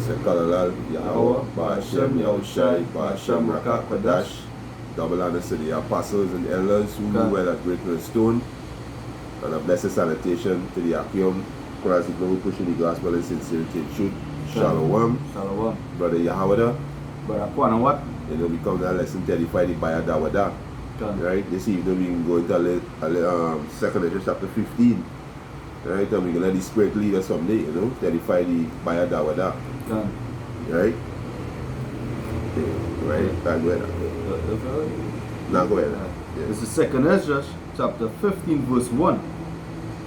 Sekalal, Yahweh, Ba'ashem, Yahushai, Ba'ashem, Rakak, Kadash. Double honors to the apostles and elders who knew well at Great Stone. And a blessed salutation to the Akim, Christ the Glory, pushing the gospel in sincerity and truth. Shalom. Shalom. Brother Yahweh. Brother Kwan, what? You know, we come to lesson 35, the Baya Dawada. Right? This evening we can go into 2nd Edge chapter 15. Right? And we're going to let the Spirit lead us someday, you know, 35 the Baya Dawada. Right? Right? Go ahead. Now go ahead. This is 2nd Ezra chapter 15 verse 1.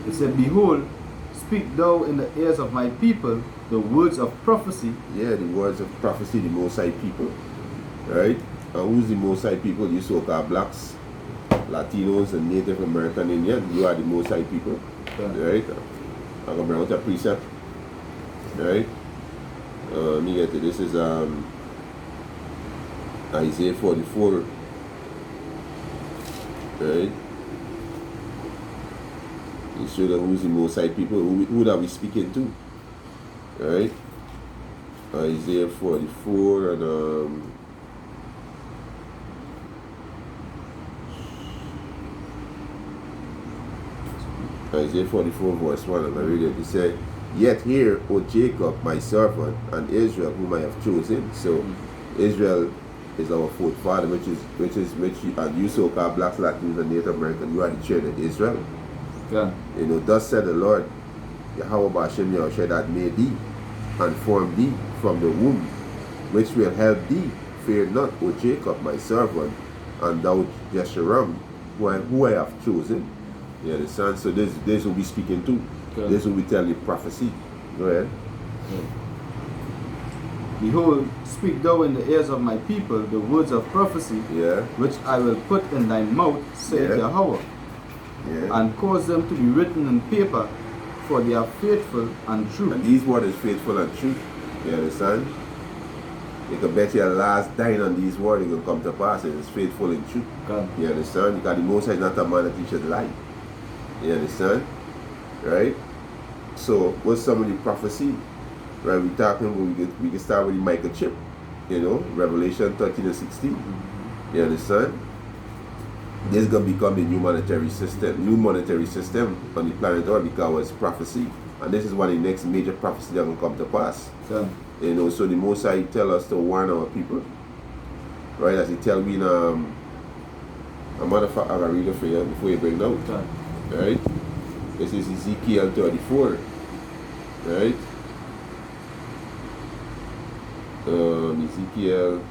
It said, Behold, speak thou in the ears of my people the words of prophecy. Yeah, the words of prophecy, the Most High people. Right? And who's the Most High people? You so-called blacks, Latinos, and Native American Indians. You are the Most High people. Right? I'm going to bring out a precept. Right? Let me get to this. Is Isaiah 44. Right? You show them who's the Most High people. Who are we speaking to? Right? Isaiah 44 and Isaiah 44 verse 1, and I read it. He said, Yet hear, O Jacob, my servant, and Israel, whom I have chosen. So Israel is our fourth father, which and you so-called blacks, Latinos, and Native American, you are the children of Israel. Yeah. You know, thus said the Lord, Yahweh Ba'ashem Yahushai, that made thee and formed thee from the womb, which will help thee. Fear not, O Jacob, my servant, and thou Jeshurun, who I have chosen. You understand? So this will be speaking to. Okay. This will be telling you prophecy. Go ahead. Okay. Behold, speak thou in the ears of my people the words of prophecy, which I will put in thy mouth, saith Yahweh, and cause them to be written in paper, for they are faithful and true. And these words is faithful and true. You understand? You can bet your last dying on these words, it will come to pass. It is faithful and true. Okay. You understand? Because the Most High is not a man that he should lie. You understand? Right? So, what's some of the prophecy? Right, we can start with the microchip. You know, Revelation 13 and 16. You understand? This is going to become the new monetary system on the planet Earth because it's prophecy. And this is one of the next major prophecy that will come to pass. Okay. You know, so the Most High tell us to warn our people. Right, as he tell me in a motherfucker, I'm going to read it for you before you bring it out. Okay. Right? This is Ezekiel 34. Right? Ezekiel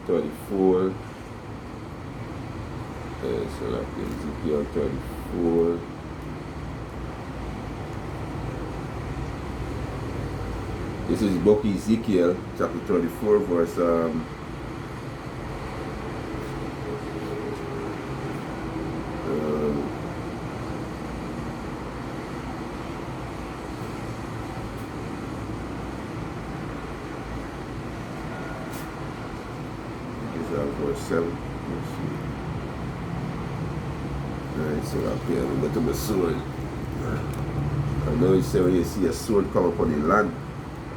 34. So like Ezekiel 34. This is book Ezekiel chapter 34 verse verse 7. Alright, so up here, I'm going to my sword. I know you say when you see a sword come upon the land,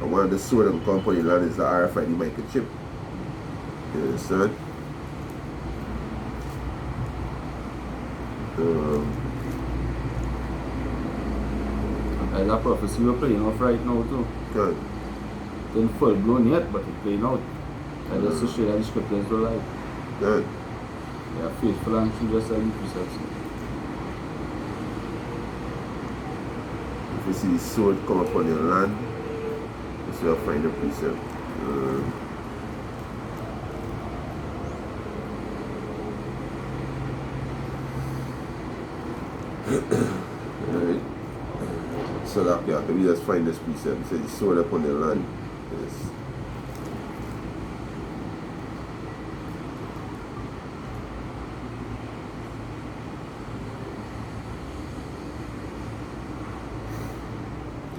and one of the sword that come upon the land is the RFID microchip. You understand? And that prophecy we're playing off right now too. Good. It ain't full blown yet, but it's playing out. I just to show that the scriptures were like. Good. They are faithful and true, just like the precepts. If you see the sword come upon your land, you shall find the precept. Alright. So that we just find this precept. It says the sword upon the land. Yes.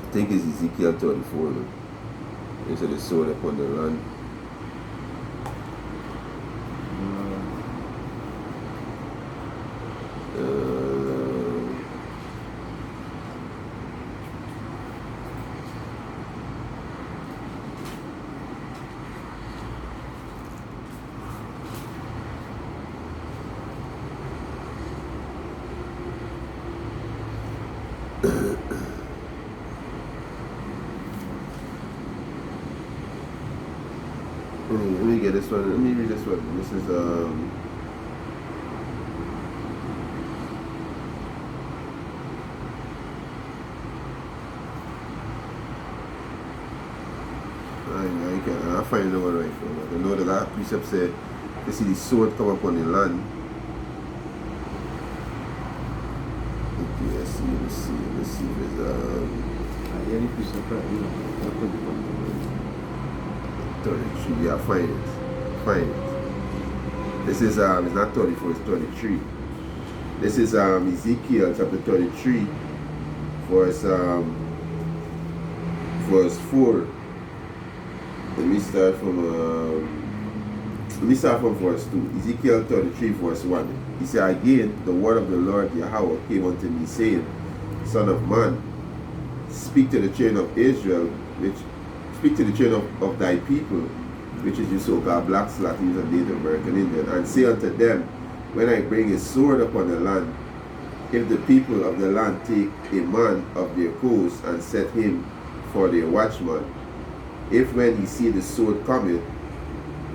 I think it's Ezekiel 34. It said the sword upon the land. Let me get this one. Let me read this one. This is I find the one right for. I know that that precept said, you see the sword come upon the land. Okay, let's see if it's I hear the precept right, 33. Yeah, find it. This is it's not 34, it's 33. This is Ezekiel chapter 33, verse 4. Let me start from verse 2. Ezekiel 33, verse 1. He said, again, the word of the Lord Yahweh came unto me, saying, Son of man, speak to the children of Israel, speak to the children of thy people, which is your so-called blacks, Latins, and Native American Indian, and say unto them, when I bring a sword upon the land, if the people of the land take a man of their coast and set him for their watchman, if when he see the sword coming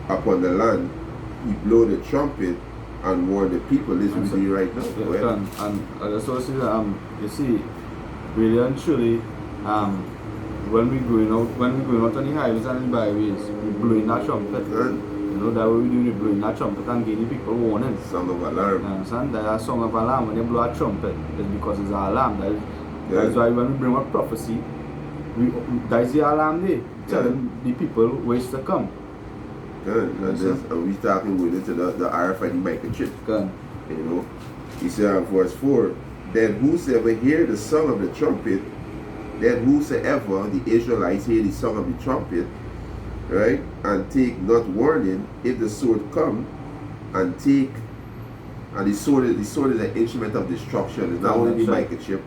upon the land, he blow the trumpet and warn the people. This will be right now. And that's also you see, really and truly, when we going out on the highways and the byways, we blowing that trumpet. You know that what we doing, we blowing that trumpet and giving people warning. Song of alarm. You understand? That a song of alarm. When they blow a trumpet, it's because it's an alarm. That's why when we bring up prophecy, that is the alarm day. Telling the people ways to come. Good. And we talking with it to the RFID microchip. Good. You know, he said verse 4, then whosoever hear the song of the trumpet, then whosoever the Israelites hear the song of the trumpet, right, and take not warning, if the sword come and take, and the sword is an instrument of destruction. It's not only the microchip.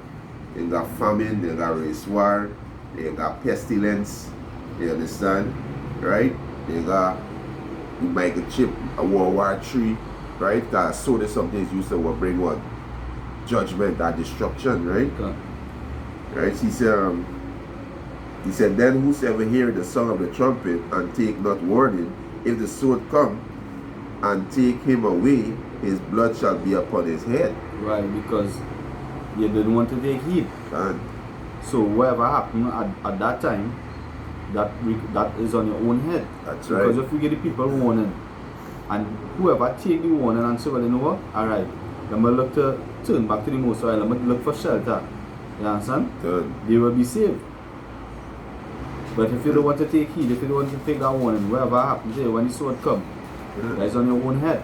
They got famine, they got race war, they got pestilence. You understand? Right? They got the microchip, a World War III, right? Because sword is something is used to bring what? Judgment and destruction, right? Okay. Right? He said, then whosoever hear the sound of the trumpet and take not warning, if the sword come and take him away, his blood shall be upon his head. Right, because you didn't want to take heed. And so whatever happened at that time, that is on your own head. That's because right. if we get the people warning, and whoever take the warning and say, well, you know what? Alright, let me look to turn back to the Most High, let me look for shelter. You understand? Good. They will be saved. But if you don't want to take heed, if you don't want to take that warning, whatever happens here, when the sword comes, that is on your own head.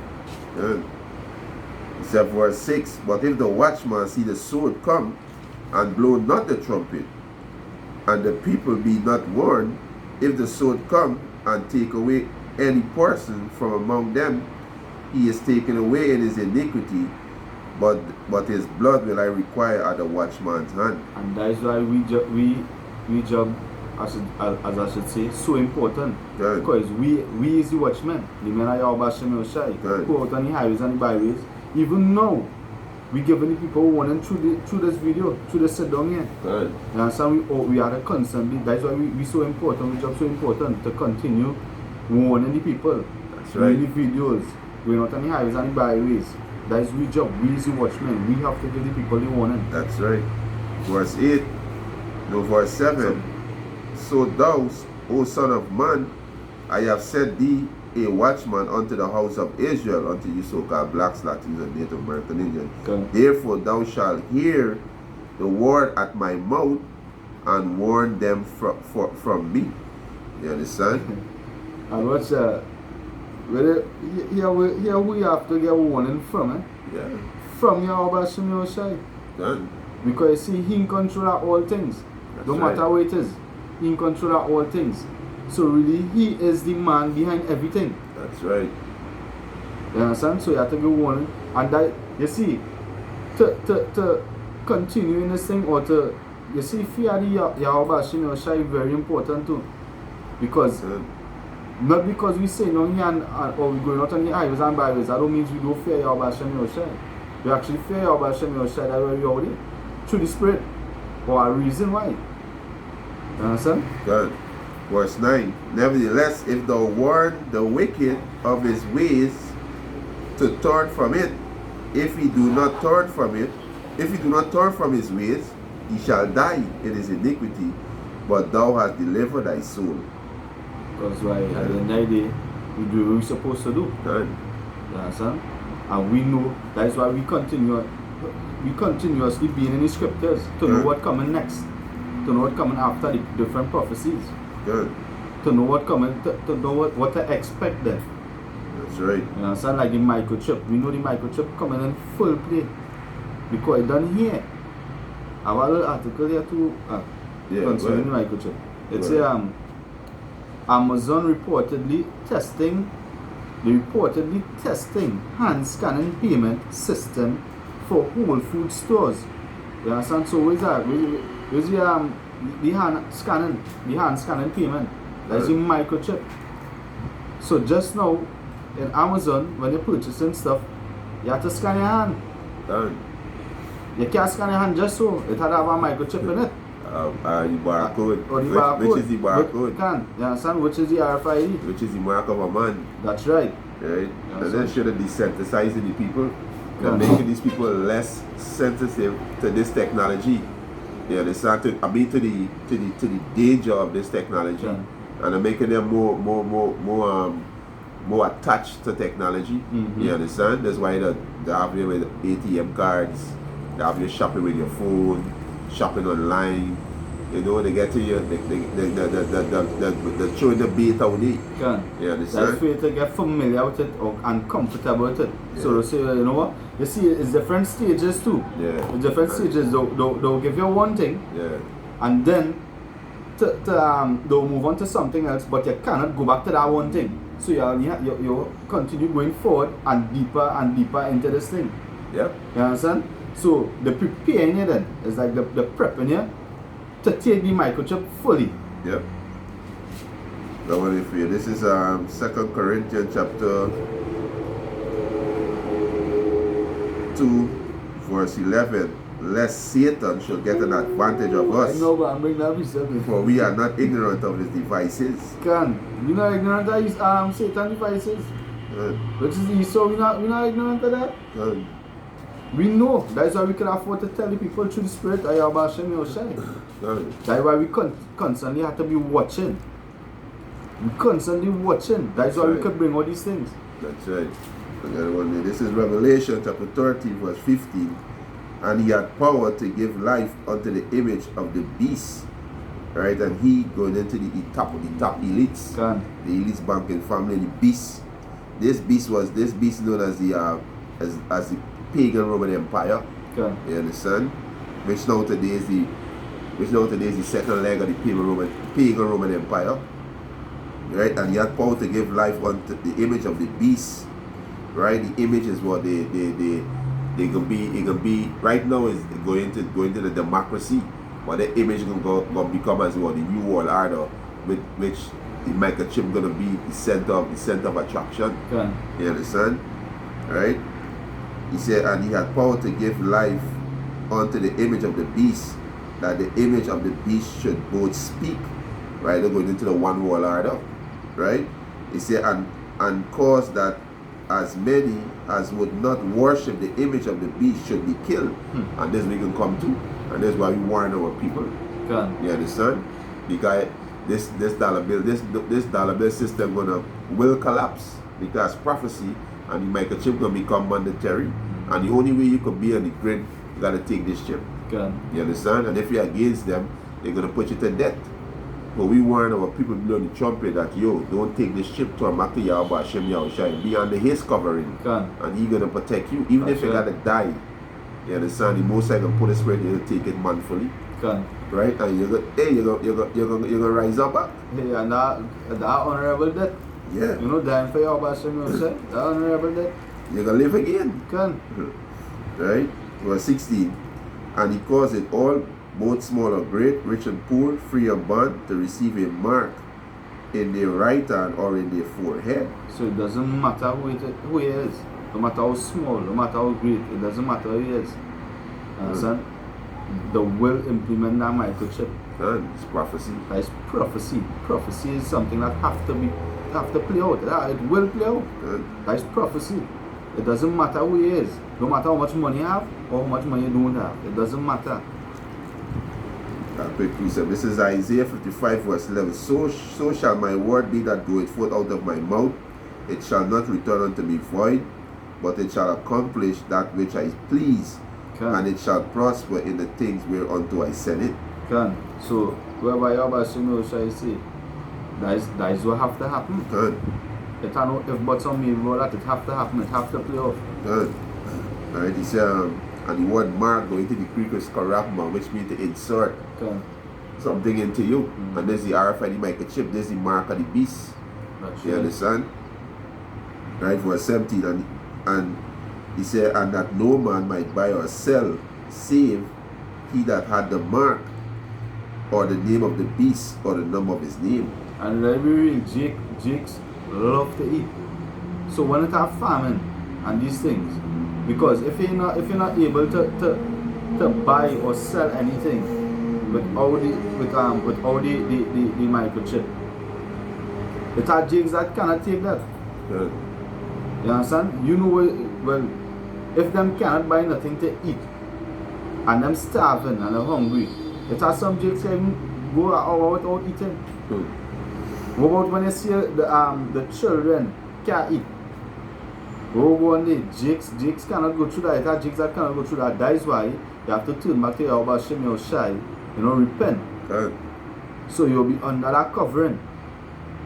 Good. Except verse 6, but if the watchman see the sword come and blow not the trumpet, and the people be not warned, if the sword come and take away any person from among them, he is taken away in his iniquity, but his blood will I require at the watchman's hand. And that is why we job, as I should say, so important. Good. Because we is the watchmen, the men of Yahweh Shem Yoshai, who out on the highways and the byways. Even now, we giving the people warning through this video, through the sit down here. Good. You understand? We are constantly, that's why we so important, we job so important to continue warning the people. That's right. The videos, we're not on the highways and the byways. That is we job, we is the watchmen, we have to give the people the warning. That's right. Verse 8, no, verse 7. So thou, O son of man, I have set thee a watchman unto the house of Israel, unto you so-called blacks, Latins, and Native American Indians. Okay. Therefore thou shalt hear the word at my mouth and warn them from me. You understand? And what's here we have to get warning from, eh? Yeah. From Yahweh Shem Yoshai. Done. Because you see, he in control of all things. That's No right. matter what it is, he in control of all things. So really, he is the man behind everything. That's right. You understand? So you have to go warning. And that, you see, to continue in this thing, or to, you see, fear the Yahweh Shem Yoshai very important too. Because, not because we say no here or we going out on the highways and byways, that don't mean we don't fear Yahweh Shem Yoshai. We actually fear Yahweh Shem Yoshai, that way we are through the Spirit. For a reason why. You understand? Good. Verse 9. Nevertheless, if thou warn the wicked of his ways to turn from it, if he do not turn from it, if he do not turn from his ways, he shall die in his iniquity, but thou hast delivered thy soul. Because why at the end of the day, we do what we're supposed to do. Right. You understand? And we know that's why we continuously being in the scriptures to know what coming next, to know what coming after the different prophecies. Good. To know what coming, to know what to expect then. That's right. You understand? Like the microchip. We know the microchip coming in full play. Because it's done here. I have a little article here too concerning the microchip. It's Amazon reportedly testing hand scanning payment system for Whole Food stores. You understand? So where's that? Where's the hand scanning payment? That's the microchip. So just now in Amazon, when you're purchasing stuff, you have to scan your hand. Done. You can't scan your hand just so. It had to have a microchip in it. The barcode. Or the barcode. Which is the barcode? You understand? Which is the RFID? Which is the mark of a man. That's right. Right? And then should have desensitizing the people. They're making these people less sensitive to this technology. You understand? To the danger of this technology. And they're making them more attached to technology. You understand? That's why they have you with ATM cards, they have you shopping with your phone, shopping online. You know, they get to you, they're throwing the bait out there. You understand? That's for you to get familiar with it and comfortable with it. Yeah. So they say, you know what? You see, it's different stages too. Yeah. It's different stages. They'll give you one thing. Yeah. And then they'll move on to something else, but you cannot go back to that one thing. So you continue going forward and deeper into this thing. Yeah. You understand? So the preparing you then is like the prepping you to take the microchip fully. Yep. That one is for you. This is 2 Corinthians chapter 2 verse 11. Lest Satan should get an advantage of us. I know, but I'm bringing that myself. For we are not ignorant of his devices. You're not ignorant of his Satan devices. Which is so we're not ignorant of that. We know. That's why we can afford to tell the people through the Spirit, that's why we constantly have to be watching. We constantly watching. That's why we could bring all these things. That's right. This is Revelation chapter 13 verse 15. And he had power to give life unto the image of the beast. Right? And he going into the top elites. The elites banking family, the beast. This beast known as the pagan Roman Empire. You understand? Which now today is the second leg of the pagan Roman Empire. Right? And he had power to give life unto the image of the beast. Right? The image is what it can be right now is going to the democracy, but the image is gonna become as well the new world order, with which the microchip gonna be the center of attraction. You understand? Right? He said, and he had power to give life unto the image of the beast, that the image of the beast should both speak. Right? They're going into the one world order. Right? He said, and cause that as many as would not worship the image of the beast should be killed. And this we can come to, and that's why we warn our people. You understand? Because this dollar bill system will collapse, because prophecy and the microchip gonna become mandatory, and the only way you could be on the grid, you gotta take this chip. You understand? And if you're against them, they're gonna put you to death. But we warn our people below the trumpet that, don't take this chip to back to Yahweh Hashem Yahushai. Be under his covering. And he's gonna protect you. Even if you gotta die. You understand? The most I can put a spirit, you'll take it manfully. Right? And you're gonna rise up back. Yeah, and that honorable death. Yeah. You know, dying for Yahweh Hashem Yahushai. That honorable death. You're gonna live again. Right? Verse 16. And he caused it all, both small or great, rich and poor, free and bond, to receive a mark in their right hand or in their forehead. So it doesn't matter who he is. No matter how small, no matter how great, it doesn't matter who he is. Understand? The will implement that microchip It's prophecy. That's prophecy. Prophecy is something that have to play out. It will play out. That's prophecy. It doesn't matter who he is. No matter how much money you have or how much money you don't have. It doesn't matter. Quick precept. This is Isaiah 55 verse 11. So shall my word be that goeth forth out of my mouth. It shall not return unto me void, but it shall accomplish that which I please. And it shall prosper in the things whereunto I send it. So wherever you are, shall I say, that is what have to happen. It not if but some people that it have to happen, it have to play off. Alright, he said, and the word mark going to the Greek is karabma, which means to insert something into you. And there's the RFID microchip, there's the mark of the beast. You understand? Right, verse 17, and he said, and that no man might buy or sell, save he that had the mark, or the name of the beast, or the number of his name. And remember, Jakes love to eat. So when it have famine and these things, because if you're not able to buy or sell anything without the microchip, it are Jakes that cannot take that. You understand? You know, well, if them cannot buy nothing to eat, and them starving and they're hungry, it has some Jakes can go out without eating. What about when you see the children can't eat? One day, Jakes cannot go through that. It has Jakes that cannot go through that. That is why you have to turn back to your Bashim, your shy, repent. So you'll be under that covering.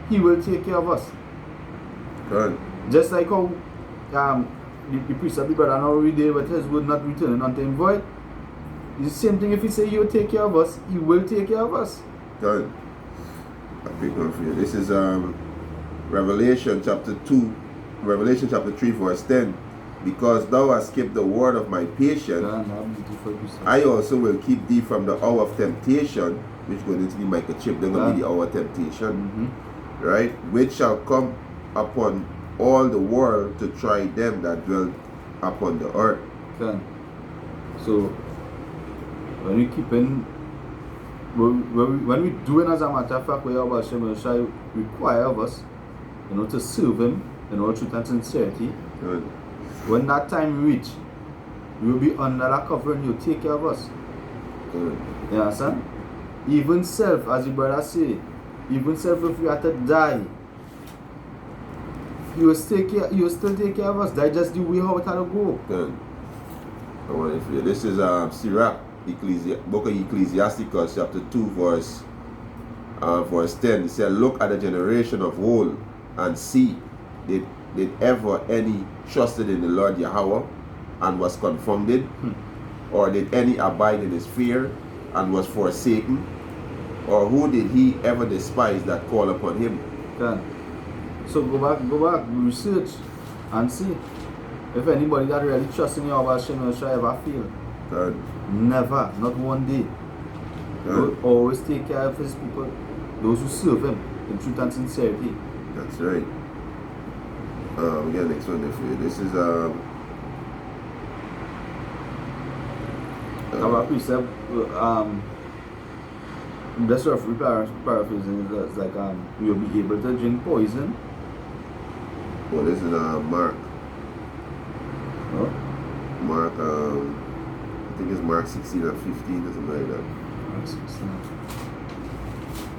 He will take care of us. Just like how the priest of the brother now every day with his word not returning unto him void. It's the same thing if he say he'll take care of us, he will take care of us. Good. A big one for you. This is Revelation chapter 3 verse 10. Because thou hast kept the word of my patience, I also will keep thee from the hour of temptation, which going into the microchip, then going to be the hour of temptation, right? Which shall come upon all the world to try them that dwell upon the earth. So when we keep in, when we do it, as a matter of fact, we are shall require of us, to serve him in all truth and sincerity. When that time reach, we will be under that covering. You take care of us. You understand? Even self, as the brother say, even self, if we have to die, you will still take care of us. That's just the way how it had to go. Good. I want to hear. This is Sirach, book of Ecclesiasticus, chapter 2, verse 10. It said, look at the generation of old and see, did ever any trusted in the Lord Yahweh and was confounded? Or did any abide in his fear and was forsaken? Or who did he ever despise that called upon him? So go back, research and see if anybody that really trusts in Yahweh shall ever fail. Never, not one day. He will always take care of his people, those who serve him in truth and sincerity. That's right. We got the next one there for you. This is our precept. That's roughly paraphrasing. It's like you'll be able to drink poison. Well, this is Mark. Oh? Mark, I think it's Mark 16 or 15 or something like that. Mark 16.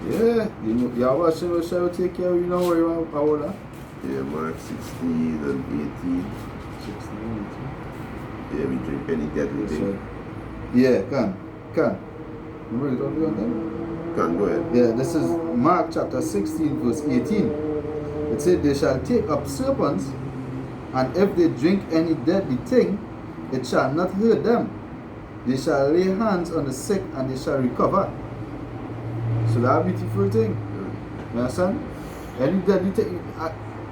Yeah, Yahweh shall take care of you, don't worry about that. Yeah, Mark 16 and 18. 16 and 18. Yeah, we drink any deadly thing. Yeah, can. You really don't do that? Can, go ahead. Yeah, this is Mark chapter 16 verse 18. It said, they shall take up serpents, and if they drink any deadly thing, it shall not hurt them. They shall lay hands on the sick, and they shall recover. So that's a beautiful thing. You understand? Any deadly thing,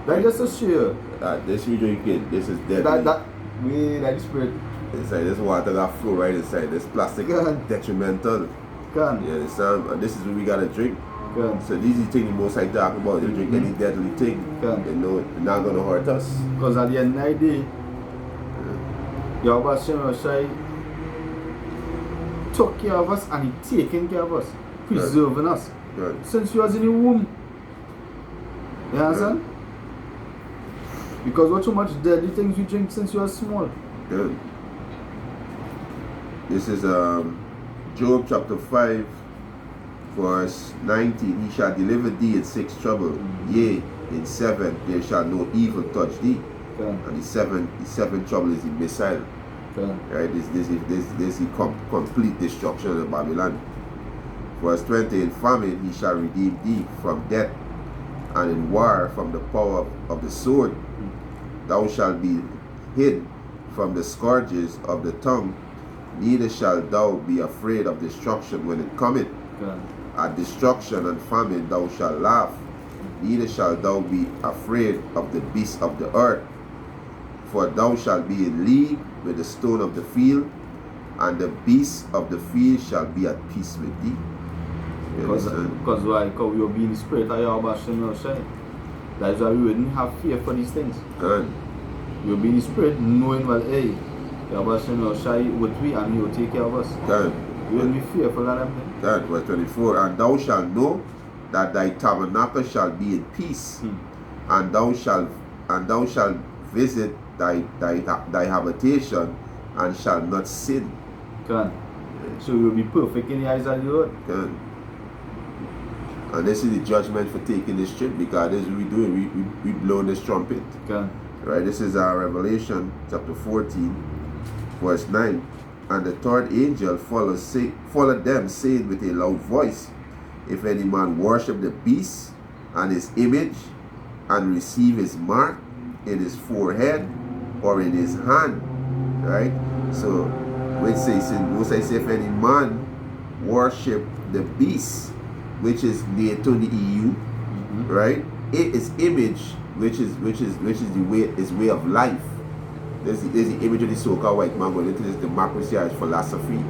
that's just a share. This we drinking, this is deadly. That is spirit. Inside this water that flow right inside. This plastic detrimental. You understand? And this is what we gotta drink. So these are the things the most I talk about. You drink any deadly thing, you know it's not gonna hurt us. Because at the end of the day, Yahweh Shai took care of us and he taken care of us preserving us. Since you was in the womb. You understand? Because what so much deadly things you drink since you were small. Good. This is Job chapter 5 verse 19. He shall deliver thee in 6 trouble. Yea, in 7 there shall no evil touch thee. And the seven trouble is the missile. Right? This is the complete destruction of Babylon. Verse 20, in famine he shall redeem thee from death, and in war from the power of the sword. Thou shalt be hid from the scourges of the tongue, neither shalt thou be afraid of destruction when it cometh. At destruction and famine thou shalt laugh, neither shalt thou be afraid of the beasts of the earth. For thou shalt be in league with the stone of the field, and the beasts of the field shall be at peace with thee. Because why? Because we will be in the spirit of Yahweh Shem Shai. That is why we wouldn't have fear for these things. We will be in the spirit knowing, well, hey, Yahweh Shem Shai with we, and he will take care of us. We will be fearful of them. Verse 24, and thou shalt know that thy tabernacle shall be in peace, and thou shalt visit thy habitation, and shall not sin. So you will be perfect in the eyes of the Lord. And this is the judgment for taking this trip, because this is what we doing. We blow this trumpet. Right? This is our Revelation chapter 14, verse 9. And the third angel followed them, saying with a loud voice, if any man worship the beast and his image, and receive his mark in his forehead or in his hand. Right? So which says, most I say, if any man worship the beast, which is near to the EU, right? It is image, which is the way of life. There's the image of the so-called white man going into this democracy as philosophy,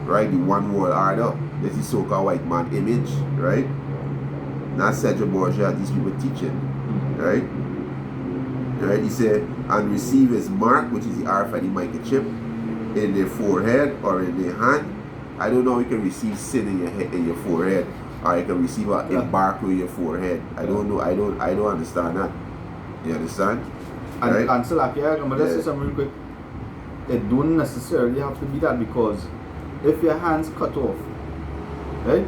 right? The one world order. There's the so-called white man image, right? Not Cedric Borgia, these people teaching, right? Right? He said, and receive his mark, which is the alpha and the microchip, in their forehead or in their hand. I don't know if you can receive sin in your forehead, or you can receive a embark in your forehead. I don't know. I don't understand that. You understand? And so like, I'm gonna say something real quick. It don't necessarily have to be that, because if your hands cut off, right?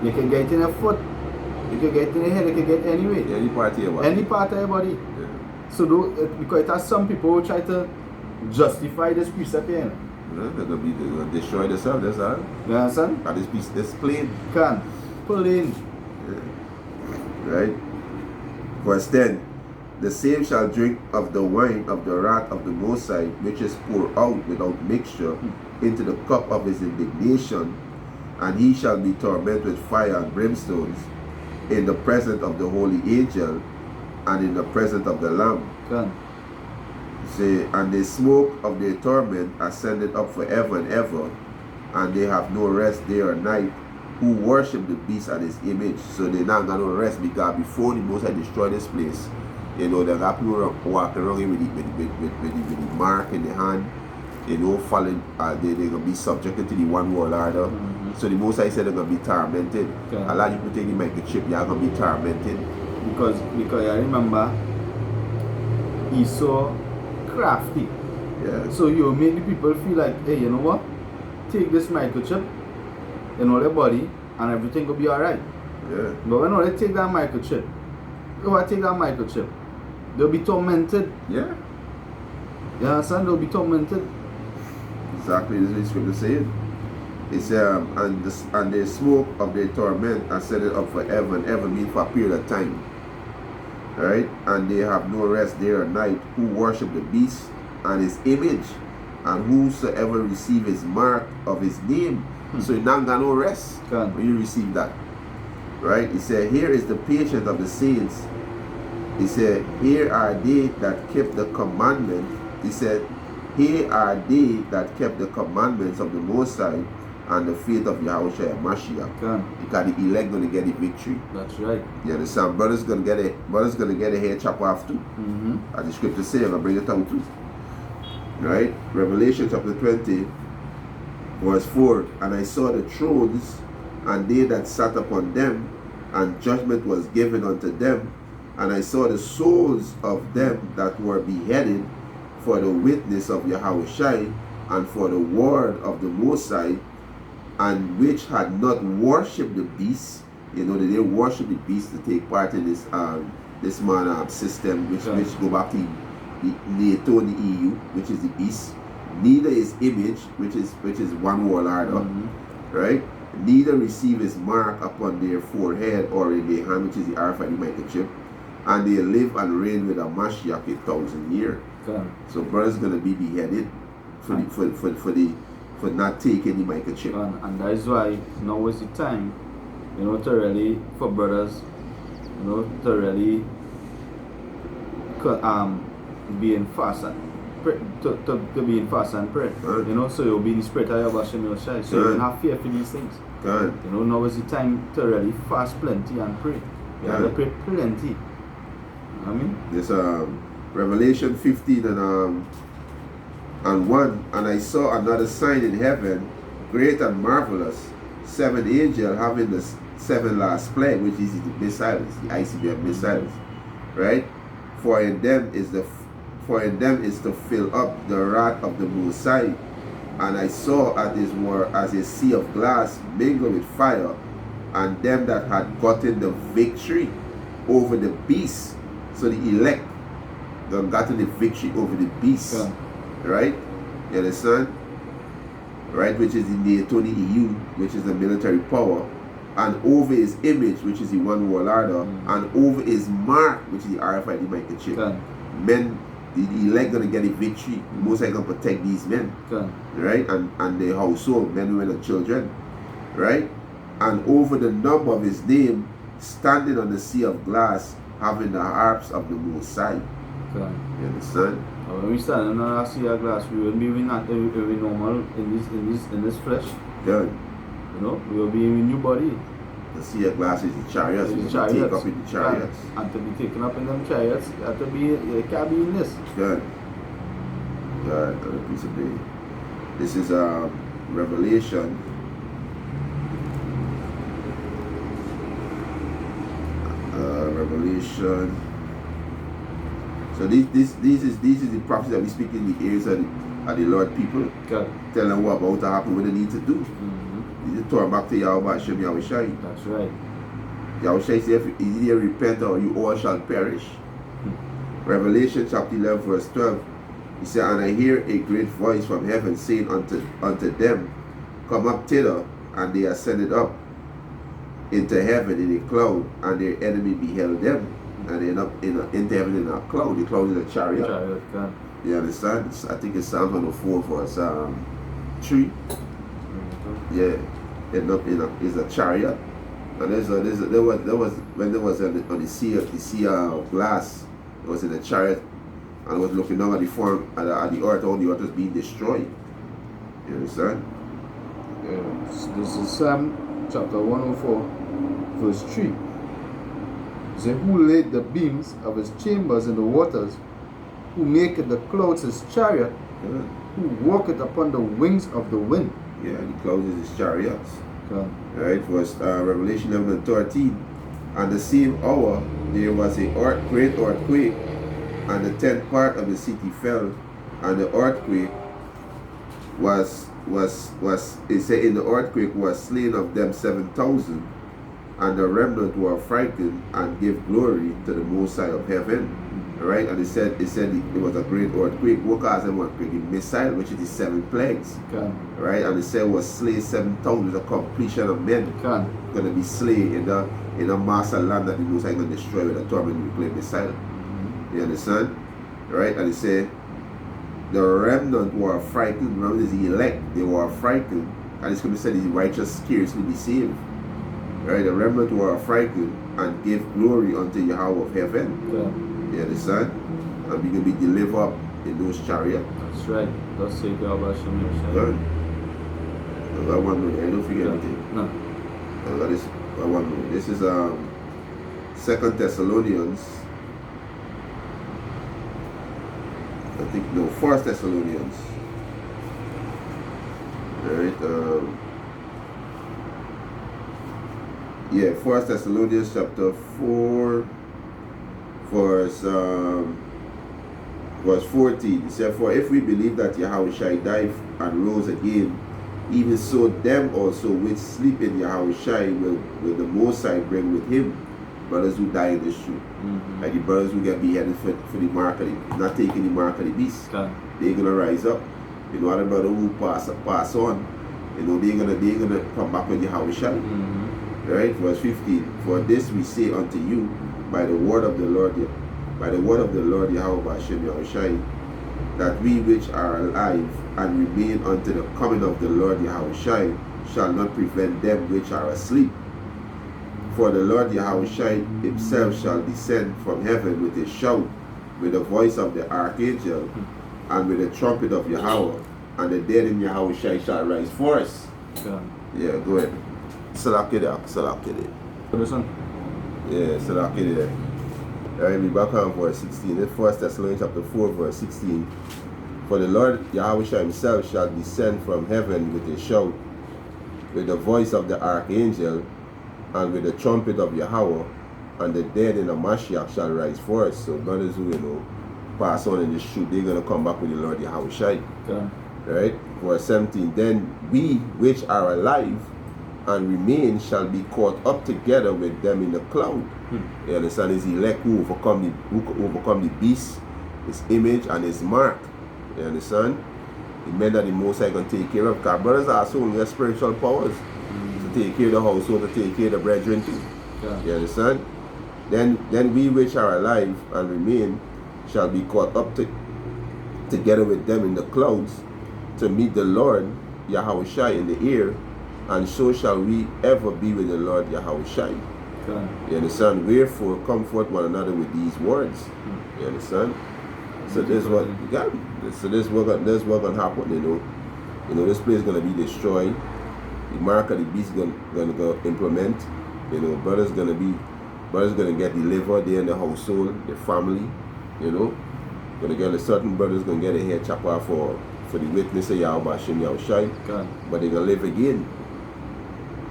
You can get in your foot, you can get in your head, you can get anywhere. Any part of your body. Any part of your body. So because it has some people who try to justify this precept here. They're gonna destroy themselves, that's all. You understand? And this piece, this plain. Can. Pull in. Right? Verse 10. The same shall drink of the wine of the wrath of the Most High, which is poured out without mixture into the cup of his indignation, and he shall be tormented with fire and brimstones in the presence of the holy angel and in the presence of the Lamb. Say, and the smoke of their torment ascended up forever and ever, and they have no rest day or night, who worship the beast and his image. So they're not going to rest, because before the Most High destroy this place, you know, there are people walking around with the mark in the hand, you know, falling, they're going to be subjected to the one world order. So the Most High said they're going to be tormented. A lot of people think the microchip, you're going to be tormented. Because I remember, he saw crafty. So you make the people feel like, hey, you know what? Take this microchip in all their body and everything will be alright. But when they take that microchip, they'll be tormented. You understand? They'll be tormented. Exactly, this is what the scripture says. It says, and the smoke of their torment and set it up forever and ever, mean for a period of time. Right? And they have no rest day or night, who worship the beast and his image, and whosoever receive his mark of his name. So you not got no rest when you receive that. Right? He said, here is the patience of the saints. He said, here are they that kept the commandment. He said, here are they that kept the commandments of the Most High and the faith of Yahweh Mashiach. Because the elect going to get the victory. That's right. You understand? Brothers going to get a head chop off too. As the scripture says, I'm going to bring it out too. Right? Revelation chapter 20, verse 4. And I saw the thrones and they that sat upon them, and judgment was given unto them. And I saw the souls of them that were beheaded for the witness of Yahushua and for the word of the Most High, and which had not worshipped the beast. You know, they didn't worship the beast to take part in this system, which go back to NATO and the EU, which is the beast. Neither his image, which is one warlord, right? Neither receive his mark upon their forehead or in their hand, which is the RFID microchip, and they live and reign with a Mashiach 1,000 years. So brothers gonna be beheaded for not taking the microchip. And that is why now is the time, you know, to really, for brothers, you know, to really be in fast and pray, to be in fast and pray. You know, so you'll be in the spirit of Yahweh Shai. So you don't have fear for these things. You know, now is the time to really fast plenty and pray. You have to pray plenty. You know what I mean? This Revelation 15 and 1, and I saw another sign in heaven, great and marvelous, 7 angels having the 7 last plague, which is the missiles, the ICBM missiles, right? For in them is to fill up the wrath of the Most High. And I saw as a sea of glass mingled with fire, and them that had gotten the victory over the beast. So the elect that gotten the victory over the beast, right? You understand? Right, which is in the Tony EU, which is the military power, and over his image, which is the one warlord, and over his mark, which is the RFID microchip. Men, the elect gonna get a victory. Most are gonna protect these men, right? And their household, men, women, and children, right? And over the number of his name, standing on the sea of glass, having the harps of the Most High. You understand? When we stand on the sea of glass, we will be not every normal in this flesh. You know, we will be in a new body. The sea of glass is the chariots. We will take up in the chariots. And to be taken up in them chariots, you have to be, you can't be in this. God, on a piece of day. This is Revelation. Revelation. So this is the prophecy that we speak in the ears of the Lord people. Tell them what about to happen, what they need to do. You need to turn back to Yahweh Hashem Yahushai. That's right. Yahushai said, if you either repent or you all shall perish. Revelation chapter 11 verse 12. He said, and I hear a great voice from heaven saying unto them, come up thither, and they ascended up into heaven in a cloud, and their enemy beheld them, and they end up into heaven in a cloud. The cloud is a chariot. You understand? I think it's Psalm 104 verse 3. Yeah, end up is a chariot. And there was when there was on the sea of glass, it was in a chariot, and it was looking down at the form at the earth. All the earth was being destroyed. You understand? This is Psalm chapter 104 verse 3. It says, who laid the beams of his chambers in the waters, who maketh the clouds his chariot, who walketh upon the wings of the wind. Yeah, the clouds is his chariots. Right, verse Revelation 11 and 13. And the same hour there was a great earthquake, and the 10th part of the city fell, and the earthquake it said in the earthquake was slain of them 7,000, and the remnant were frightened and gave glory to the Most High of heaven. Right, and it said it was a great earthquake. What caused them earthquake? The missile, which is the 7 plagues. Right, and it said was slay 7,000, the completion of men gonna be slain in a master land that the Most High gonna destroy with a torment nuclear missile. You understand? Right, and it said the remnant were frightened. Remember, the elect, they were frightened, and it's gonna be said the righteous scarcely be saved. Right, the remnant were frightened and gave glory unto Yahweh of heaven. You understand? And we can be delivered up in those chariots. That's right. Thus say Yahweh Hashem. Good. I got 1 minute. I don't forget anything. No. I got this. 1 minute. This is 2 Thessalonians. I think no, 1 Thessalonians. Alright. Yeah, 1 Thessalonians chapter 4, verse 14. It said, for if we believe that Yahushua died and rose again, even so them also which sleep in Yahushua will the Most High bring with him. Brothers who die in the street. Like the brothers who get beheaded for the mark of the, not taking the mark of the beast. They're gonna rise up. You know, other brother who pass on, you know, they're gonna come back with Yahushua. Right? Verse 15. For this we say unto you by the word of the Lord Yahweh Hashem Yahushua, that we which are alive and remain unto the coming of the Lord Yahushua shall not prevent them which are asleep. For the Lord Yahushua himself shall descend from heaven with a shout, with the voice of the archangel, and with the trumpet of Yahweh, and the dead in Yahushua shall rise first. Yeah, go ahead. Salakide. Listen. Yeah, Salakide. Alright, we back on verse 16. This 1 Thessalonians chapter 4, verse 16. For the Lord Yahushua himself shall descend from heaven with a shout, with the voice of the archangel, and with the trumpet of Yahweh, and the dead in the Mashiach shall rise first. So brothers who, you know, pass on in the street, they're going to come back with the Lord Yahushua. Right? Verse 17. Then we which are alive and remain shall be caught up together with them in the cloud. You understand? His elect who overcome the beast, his image and his mark. You understand? The men that the Most High can take care of. Because brothers also have spiritual powers to take care of the household, to take care of the brethren too. You understand? Then we which are alive and remain shall be caught up together with them in the clouds to meet the Lord Yahushua in the air, and so shall we ever be with the Lord Yahushua. You understand? Wherefore comfort one another with these words. You understand? So this what you got. So this what gonna happen. You know, this place is gonna be destroyed. The mark of the beast gonna go implement. You know, brothers gonna get delivered. They in the household, the family. You know, gonna get a certain brothers gonna get a head chop off for the witness of Yahweh Hashem Yahushua. But they're gonna live again.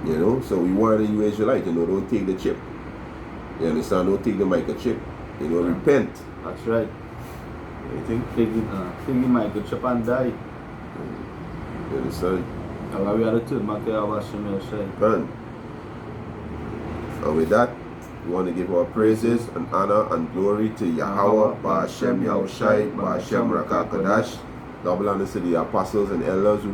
You know, so we warn you Israelites, you know, don't take the chip. You understand? Don't take the microchip. You know, repent. That's right. You think? Take the microchip and die. You understand? We are the two, man. And with that, we want to give our praises and honor and glory to Yahweh, Ba'ashem Yahushai, Ba'ashem Rakakadash. Double honor to the apostles and elders who